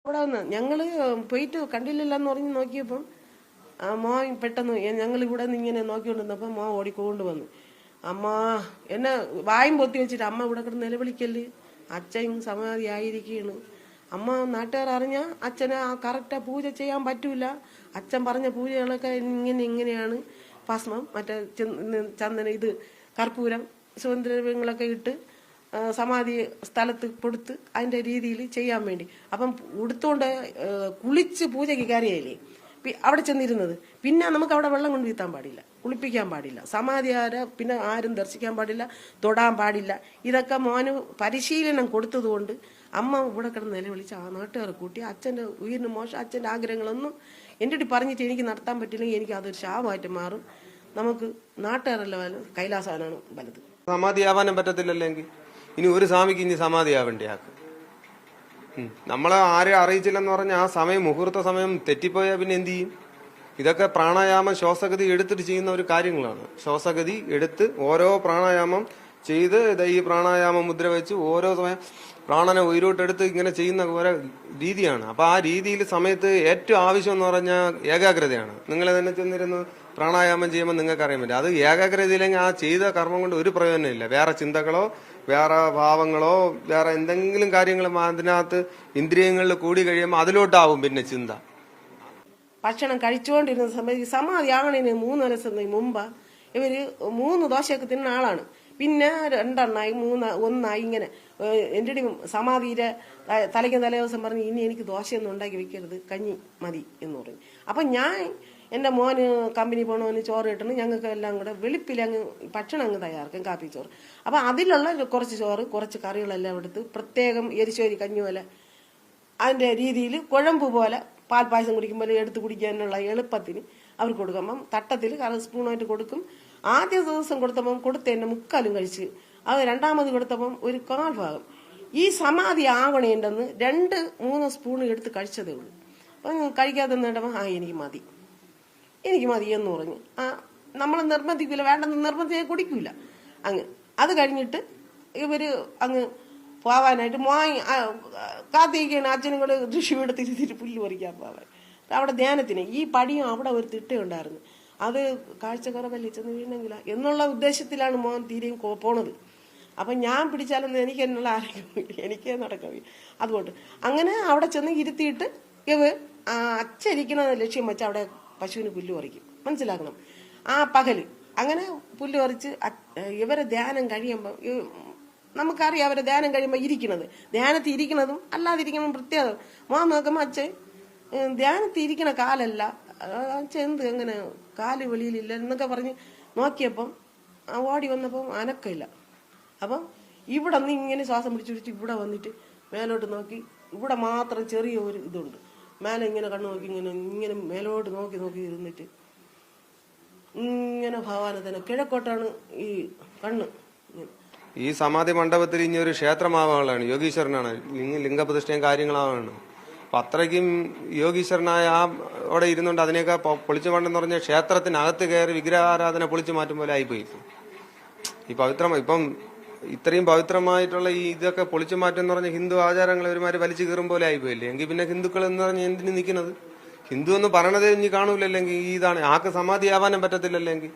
അവിടെ വന്ന് ഞങ്ങള് പോയിട്ട് കണ്ടില്ലല്ലെന്ന് പറഞ്ഞ് നോക്കിയപ്പം മോൻ പെട്ടെന്ന് ഞങ്ങൾ ഇവിടെ നിന്ന് ഇങ്ങനെ നോക്കിക്കൊണ്ടിരുന്നപ്പോൾ മോൻ ഓടിക്കൊണ്ട് വന്നു. അമ്മ എന്നെ വായും പൊത്തി വെച്ചിട്ട് അമ്മ ഇവിടെ കിടന്ന് നിലവിളിക്കല്, അച്ഛൻ സമാധി ആയിരിക്കുകയാണ്. അമ്മ നാട്ടുകാർ അറിഞ്ഞാൽ അച്ഛനെ ആ കറക്റ്റാ പൂജ ചെയ്യാൻ പറ്റൂല. അച്ഛൻ പറഞ്ഞ പൂജകളൊക്കെ ഇങ്ങനെയാണ്. ഭസ്മം മറ്റേ ചന്ദന ഇത് കർപ്പൂരം സുഗന്ധദ്രവ്യങ്ങളൊക്കെ ഇട്ട് സമാധി സ്ഥലത്ത് കൊടുത്ത് അതിന്റെ രീതിയിൽ ചെയ്യാൻ വേണ്ടി. അപ്പം ഉടുത്തോണ്ട് കുളിച്ച് പൂജയ്ക്ക് കയറിയായില്ലേ അവിടെ ചെന്നിരുന്നത്. പിന്നെ നമുക്ക് അവിടെ വെള്ളം കൊണ്ട് വീത്താൻ പാടില്ല, കുളിപ്പിക്കാൻ പാടില്ല, സമാധിയാരെ പിന്നെ ആരും ദർശിക്കാൻ പാടില്ല, തൊടാൻ പാടില്ല. ഇതൊക്കെ മോന് പരിശീലനം കൊടുത്തതുകൊണ്ട് അമ്മ ഇവിടെ കിടന്ന് നിലവിളിച്ച് ആ നാട്ടുകാരെ കൂട്ടി അച്ഛൻ്റെ ഉയരിന് മോശം അച്ഛൻ്റെ ആഗ്രഹങ്ങളൊന്നും എൻ്റെ അടുത്ത് പറഞ്ഞിട്ട് എനിക്ക് നടത്താൻ പറ്റില്ലെങ്കിൽ എനിക്ക് അതൊരു ശാപമായിട്ട് മാറും. നമുക്ക് നാട്ടുകാരല്ല കൈലാസാനാണ് വലുത്. സമാധിയാവാനും പറ്റത്തില്ലല്ലെങ്കിൽ ഇനി ഒരു സ്വാമിക്ക് ഇനി സമാധിയാവേണ്ടി ആക്കും. നമ്മളെ ആരെ അറിയിച്ചില്ലെന്ന് പറഞ്ഞാൽ ആ സമയം മുഹൂർത്ത സമയം തെറ്റിപ്പോയാൽ പിന്നെ എന്ത് ചെയ്യും? ഇതൊക്കെ പ്രാണായാമം ശ്വാസഗതി എടുത്തിട്ട് ചെയ്യുന്ന ഒരു കാര്യങ്ങളാണ്. ശ്വാസഗതി എടുത്ത് ഓരോ പ്രാണായാമം ചെയ്ത് ഈ പ്രാണായാമ മുദ്ര വെച്ച് ഓരോ സമയം പ്രാണനെ ഉയരോട്ടെടുത്ത് ഇങ്ങനെ ചെയ്യുന്ന ഓരോ രീതിയാണ്. അപ്പൊ ആ രീതിയിൽ സമയത്ത് ഏറ്റവും ആവശ്യം എന്ന് പറഞ്ഞാൽ ഏകാഗ്രതയാണ്. നിങ്ങൾ തന്നെ ചെന്നിരുന്ന് പ്രാണായാമം ചെയ്യുമ്പോൾ നിങ്ങൾക്ക് അറിയാൻ പറ്റും. അത് ഏകാഗ്രതയില്ലെങ്കിൽ ആ ചെയ്ത കർമ്മം കൊണ്ട് ഒരു പ്രയോജനമില്ല. വേറെ ചിന്തകളോ വേറെ ഭാവങ്ങളോ വേറെ എന്തെങ്കിലും കാര്യങ്ങളും അതിനകത്ത് ഇന്ദ്രിയങ്ങളിൽ കൂടി കഴിയുമ്പോൾ അതിലോട്ടാവും പിന്നെ ചിന്ത. ഭക്ഷണം കഴിച്ചുകൊണ്ടിരുന്ന സമയത്ത് സമാധി ആകണതിന് 3 ദിവസം മുമ്പ് ഇവര് 3 ദോശയൊക്കെ തിന്നുന്ന ആളാണ്. പിന്നെ 2 1 ഇങ്ങനെ എൻ്റെ സമാധിയുടെ തലയ്ക്ക് തലേ ദിവസം പറഞ്ഞ് ഇനി എനിക്ക് ദോശയൊന്നും ഉണ്ടാക്കി വെക്കരുത്, കഞ്ഞി മതി എന്ന് പറഞ്ഞു. അപ്പം ഞാൻ എൻ്റെ മോന് കമ്പനി പോകണമെന്ന് ചോറ് കിട്ടണം, ഞങ്ങൾക്ക് എല്ലാം കൂടെ വെളുപ്പിൽ അങ്ങ് ഭക്ഷണം അങ്ങ് തയ്യാറാക്കും, കാപ്പി ചോറ്. അപ്പം അതിലുള്ള കുറച്ച് ചോറ് കുറച്ച് കറികളെല്ലാം എടുത്ത് പ്രത്യേകം എരിശോരി കഞ്ഞി പോലെ അതിൻ്റെ രീതിയിൽ കുഴമ്പ് പോലെ പാൽപ്പായസം കുടിക്കുമ്പോൾ എടുത്ത് കുടിക്കാനുള്ള എളുപ്പത്തിന് അവർക്ക് കൊടുക്കുമ്പം തട്ടത്തിൽ സ്പൂണായിട്ട് കൊടുക്കും. ആദ്യ ദിവസം കൊടുത്തപ്പം കൊടുത്തതിൻ്റെ 3/4 കഴിച്ച്, അത് 2ാമത് കൊടുത്തപ്പം ഒരു 1/4 ഭാഗം. ഈ സമാധി ആവണേണ്ടെന്ന് 2-3 സ്പൂൺ എടുത്ത് കഴിച്ചതേ ഉള്ളൂ. അപ്പം കഴിക്കാതെ നിന്നിട്ടപ്പം എനിക്ക് മതി എന്ന് പറഞ്ഞു. നമ്മൾ നിർബന്ധിക്കില്ല, വേണ്ടെന്ന് നിർബന്ധിച്ച് കുടിക്കൂല. അങ്ങ് അത് കഴിഞ്ഞിട്ട് ഇവര് അങ്ങ് പോവാനായിട്ട് കാത്തിരിക്കുകയാണ്. അച്ഛനും കൂടെ ഋഷിയുടെ തിരുത്തിട്ട് പുല്ല് പറിക്കാൻ പോവാൻ അവിടെ ധ്യാനത്തിന്. ഈ പടിയും അവിടെ ഒരു തിട്ടയുണ്ടായിരുന്നു, അത് കാഴ്ചക്കുറവല്ലേ ചെന്ന് വീണെങ്കില എന്നുള്ള ഉദ്ദേശത്തിലാണ് മോൻ തീരെയും പോണത്. അപ്പം ഞാൻ പിടിച്ചാലൊന്നും എനിക്ക് എന്നുള്ള ആരോഗ്യം എനിക്കേ നടക്കാൻ. അതുകൊണ്ട് അങ്ങനെ അവിടെ ചെന്ന് ഇരുത്തിയിട്ട് അച്ഛരിക്കണ ലക്ഷ്യം വെച്ച് അവിടെ പശുവിന് പുല്ല് പറിക്കും. മനസ്സിലാക്കണം. ആ പകല് അങ്ങനെ പുല്ല് പറിച്ച് ഇവരെ ധ്യാനം കഴിയുമ്പോൾ നമുക്കറിയാം അവരെ ധ്യാനം കഴിയുമ്പോൾ ഇരിക്കണത്, ധ്യാനത്തിൽ ഇരിക്കണതും അല്ലാതിരിക്കണം പ്രത്യേകം. മോൻ നോക്കുമ്പോൾ അച്ഛൻ ധ്യാനത്തിൽ ഇരിക്കണ കാലല്ല, അച്ഛൻ എന്ത് അങ്ങനെ കാല് വെളിയിലില്ല എന്നൊക്കെ പറഞ്ഞ് നോക്കിയപ്പം ഓടി വന്നപ്പം അനക്കമില്ല. അപ്പം ഇവിടെ നിന്ന് ഇങ്ങനെ ശ്വാസം പിടിച്ച് ഇവിടെ വന്നിട്ട് മേലോട്ട് നോക്കി, ഇവിടെ മാത്രം ചെറിയ ഒരു ഇതുണ്ട്, മേലെ ഇങ്ങനെ കണ്ണു നോക്കി ഇങ്ങനെ മേലോട്ട് നോക്കി ഇരുന്നിട്ട് ഇങ്ങനെ ഭഗവാനെ തന്നെ കിഴക്കോട്ടാണ് ഈ കണ്ണ്. ഈ സമാധി മണ്ഡപത്തിൽ ഇനി ഒരു ക്ഷേത്രമാവാളാണ്, യോഗീശ്വരനാണ്, ലിംഗപ്രതിഷ്ഠയും കാര്യങ്ങളാവാണ്. അപ്പൊ അത്രയ്ക്കും യോഗീശ്വരനായ അവിടെ ഇരുന്നുകൊണ്ട് അതിനെയൊക്കെ പൊളിച്ചു മാറ്റെന്ന് പറഞ്ഞ ക്ഷേത്രത്തിനകത്ത് കയറി വിഗ്രഹാരാധന പൊളിച്ചു മാറ്റും പോലെ ആയിപ്പോയി. ഇപ്പം ഇത്രയും പവിത്രമായിട്ടുള്ള ഈ ഇതൊക്കെ പൊളിച്ചു മാറ്റം എന്ന് പറഞ്ഞ ഹിന്ദു ആചാരങ്ങൾ ഒരുമാതിരി വലിച്ചു കീറും പോലെ ആയിപ്പോയില്ലേ. എങ്കിൽ പിന്നെ ഹിന്ദുക്കൾ എന്ന് പറഞ്ഞ എന്തിനു നിൽക്കുന്നത്? ഹിന്ദു എന്ന് പറയണതേ ഇനി കാണൂലല്ലെങ്കിൽ ഇതാണ് ആക്ക് സമാധിയാവാനും പറ്റത്തില്ലല്ലെങ്കിൽ